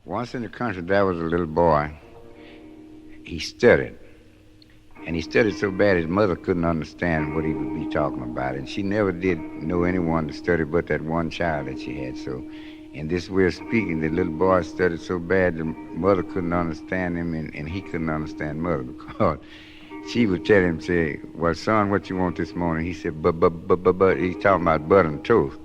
Once in the country, there was a little boy. He stuttered. And he stuttered so bad his mother couldn't understand what he would be talking about. And she never did know anyone to stutter but that one child that she had. So in this way of speaking, the little boy stuttered so bad the mother couldn't understand him and he couldn't understand mother because she would tell him, say, well, son, what you want this morning? He said, but. He's talking about butter and toast.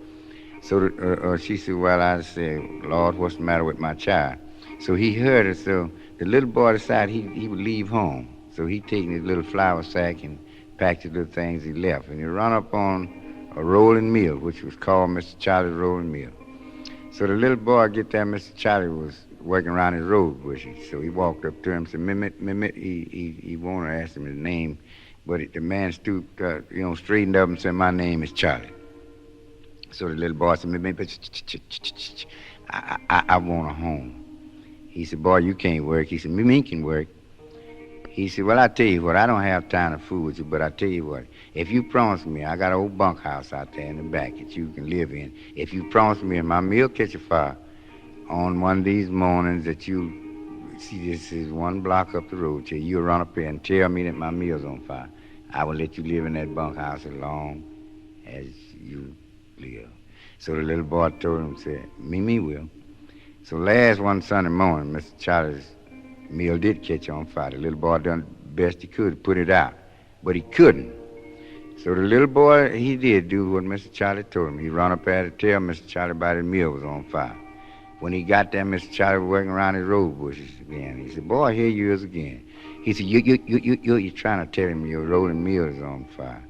So she said, well, I said, Lord, what's the matter with my child? So he heard her. So the little boy decided he would leave home. So he taken his little flour sack and packed the little things he left. And he run up on a rolling mill, which was called Mr. Charlie's Rolling Mill. So the little boy get there, Mr. Charlie was working around his rose bushes. So he walked up to him and said, Mimit, he wanted to ask him his name. But the man stooped, straightened up and said, my name is Charlie. So the little boy said, I want a home. He said, boy, you can't work. He said, me can work. He said, well, I tell you what, I don't have time to fool with you, but I tell you what, if you promise me, I got an old bunkhouse out there in the back that you can live in. If you promise me and my mill catch a fire on one of these mornings that you see this is 1 block up the road till you run up here and tell me that my mill's on fire, I will let you live in that bunkhouse as long as you live. So the little boy told him, said, me will. So last one Sunday morning, Mr. Charlie's mill did catch on fire. The little boy done the best he could to put it out, but he couldn't. So the little boy, he did do what Mr. Charlie told him. He run up there to tell Mr. Charlie about his mill was on fire. When he got there, Mr. Charlie was working around his rose bushes again. He said, boy, here you is again. He said, you're trying to tell him your rolling mill is on fire.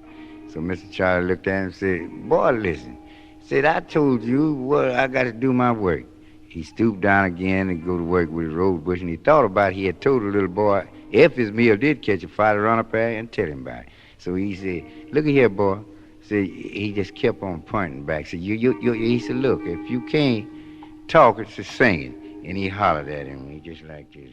So Mr. Charlie looked at him and said, boy, listen. He said, I told you what I got to do my work. He stooped down again and go to work with his rose bush, and he thought about it. He had told the little boy, if his mill did catch a fire, to run up there and tell him about it. So he said, look at here, boy. So he just kept on pointing back. So he said, look, if you can't talk, it's just singing. And he hollered at him. He just like this.